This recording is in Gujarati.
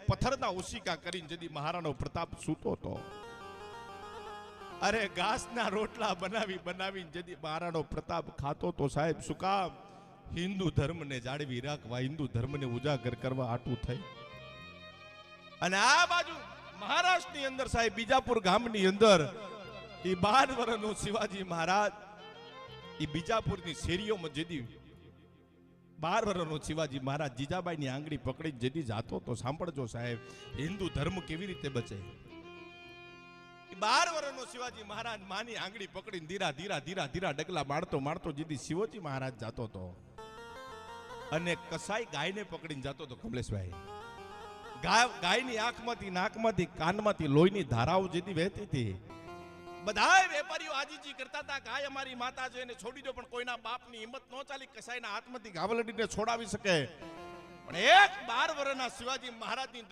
પથ્થરના ઓશિકા કરીને જદી મહારાણો પ્રતાપ સૂતો હતો. અરે ઘાસના રોટલા બનાવીને જદી મહારાણો પ્રતાપ ખાતો તો સાહેબ શું કામ? હિન્દુ ધર્મને જાળવી રાખવા, હિન્દુ ધર્મને ઉજાગર કરવા આટું થઈ. અને આ બાજુ મહારાષ્ટ્રની અંદર સાહેબ બીજાપુર ગામની અંદર એ 12 વર્ષનો શિવાજી મહારાજ એ બીજાપુરની શેરીઓમાં જદી 12 વર્ષનો શિવાજી મહારાજ જીજાબાઈની આંગળી પકડીને જદી જાતો તો સાંભળજો સાહેબ, હિન્દુ ધર્મ કેવી રીતે બચે. 12 વર્ષનો શિવાજી મહારાજ માની આંગળી પકડીને ધીરા ડગલા મારતો જદી શિવજી મહારાજ જાતો તો. અને કસાઈ ગાયને પકડીને જાતો તો કમલેશભાઈ. ગાયની આંખમાંથી, નાકમાંથી, કાનમાંથી લોહીની ધારાઓ જેથી વહેતી હતી. બધાય વેપારીઓ આજીજી કરતા હતા, ગાય અમારી માતા છે એને છોડી દો, પણ કોઈના બાપની હિંમત ન ચાલી કસાઈના હાથમાંથી ગાવલડીને છોડાવી શકે. પણ એક 12 વર્ષના શિવાજી મહારાજની